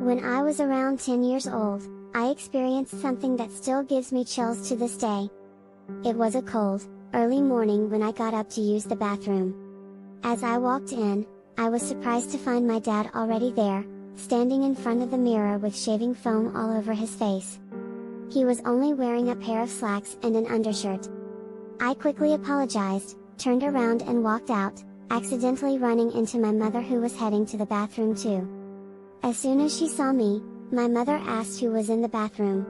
When I was around 10 years old, I experienced something that still gives me chills to this day. It was a cold, early morning when I got up to use the bathroom. As I walked in, I was surprised to find my dad already there, standing in front of the mirror with shaving foam all over his face. He was only wearing a pair of slacks and an undershirt. I quickly apologized, turned around and walked out, accidentally running into my mother who was heading to the bathroom too. As soon as she saw me, my mother asked who was in the bathroom.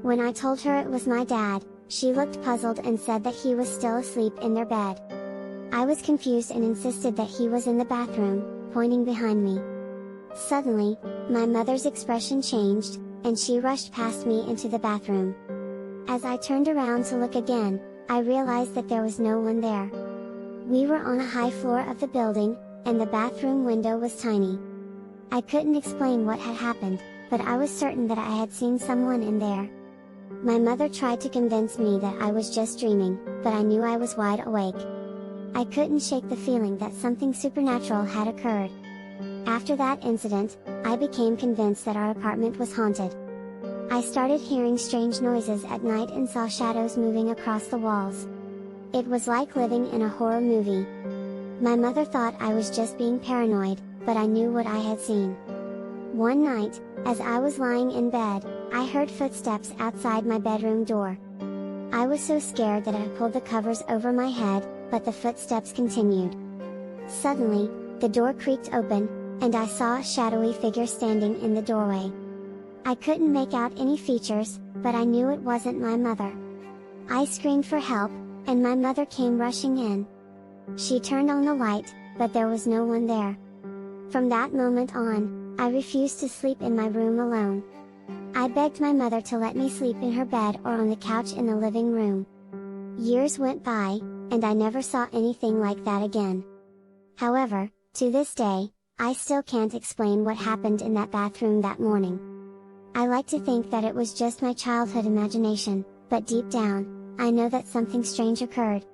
When I told her it was my dad, she looked puzzled and said that he was still asleep in their bed. I was confused and insisted that he was in the bathroom, pointing behind me. Suddenly, my mother's expression changed, and she rushed past me into the bathroom. As I turned around to look again, I realized that there was no one there. We were on a high floor of the building, and the bathroom window was tiny. I couldn't explain what had happened, but I was certain that I had seen someone in there. My mother tried to convince me that I was just dreaming, but I knew I was wide awake. I couldn't shake the feeling that something supernatural had occurred. After that incident, I became convinced that our apartment was haunted. I started hearing strange noises at night and saw shadows moving across the walls. It was like living in a horror movie. My mother thought I was just being paranoid, but I knew what I had seen. One night, as I was lying in bed, I heard footsteps outside my bedroom door. I was so scared that I pulled the covers over my head, but the footsteps continued. Suddenly, the door creaked open, and I saw a shadowy figure standing in the doorway. I couldn't make out any features, but I knew it wasn't my mother. I screamed for help, and my mother came rushing in. She turned on the light, but there was no one there. From that moment on, I refused to sleep in my room alone. I begged my mother to let me sleep in her bed or on the couch in the living room. Years went by, and I never saw anything like that again. However, to this day, I still can't explain what happened in that bathroom that morning. I like to think that it was just my childhood imagination, but deep down, I know that something strange occurred.